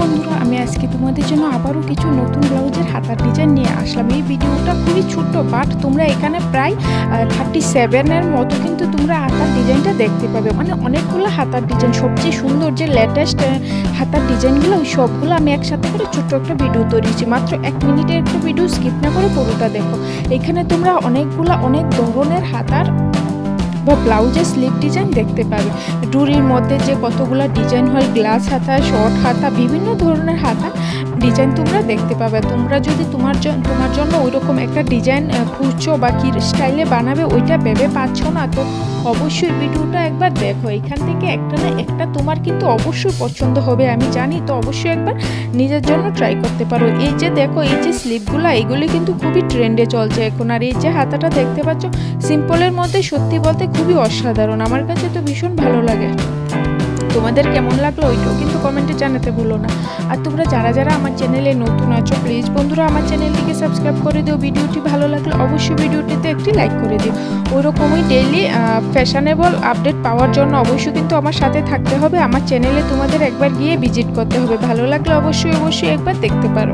বন্ধুরা, আমি আজকে তোমাদের জন্য আবারও কিছু নতুন ব্লাউজের হাতার ডিজাইন নিয়ে আসলাম। এই ভিডিওটা খুবই ছোট্ট, বাট তোমরা এখানে প্রায় 37-এর মতো কিন্তু তোমরা হাতার ডিজাইনটা দেখতে পাবে। মানে অনেকগুলো হাতার ডিজাইন, সবচেয়ে সুন্দর যে লেটেস্ট হাতার ডিজাইনগুলো ওই সবগুলো আমি একসাথে করে ছোট্ট একটা ভিডিও তৈরিছি। মাত্র 1 মিনিটের একটা ভিডিও, স্কিপ না করে পুরোটা দেখো। এখানে তোমরা অনেক ধরনের হাতার বা ব্লাউজের স্লিভ ডিজাইন দেখতে পাবে। ডুরির মধ্যে যে কতগুলো ডিজাইন হয়, গ্লাস হাতা, শর্ট হাতা, বিভিন্ন ধরনের হাতা ডিজাইন তোমরা দেখতে পাবে। তোমরা যদি তোমার জন্য ওইরকম একটা ডিজাইন খুঁজছো বা কি স্টাইলে বানাবে ওইটা ভেবে পাচ্ছ না, তো অবশ্যই ভিডিওটা একবার দেখো। এখান থেকে একটা না একটা তোমার কিন্তু অবশ্যই পছন্দ হবে, আমি জানি। তো অবশ্যই একবার নিজের জন্য ট্রাই করতে পারো। এই যে দেখো, এই যে স্লিভগুলো, এগুলি কিন্তু খুবই ট্রেন্ডে চলছে এখন। আর এই যে হাতাটা দেখতে পাচ্ছ, সিম্পলের মধ্যে সত্যি বলতে খুবই অসাধারণ। আমার কাছে তো ভীষণ ভালো লাগে। তোমাদের কেমন লাগলো ওইটাও কিন্তু কমেন্টে জানাতে ভুলো না। আর তোমরা যারা আমার চ্যানেলে নতুন আছো, প্লিজ বন্ধুরা আমার চ্যানেলটিকে সাবস্ক্রাইব করে দিও। ভিডিওটি ভালো লাগলে অবশ্যই ভিডিওটিতে একটি লাইক করে দিও। ওইরকমই ডেইলি ফ্যাশনেবল আপডেট পাওয়ার জন্য অবশ্যই কিন্তু আমার সাথে থাকতে হবে। আমার চ্যানেলে তোমাদের একবার গিয়ে ভিজিট করতে হবে। ভালো লাগলে অবশ্যই একবার দেখতে পারো।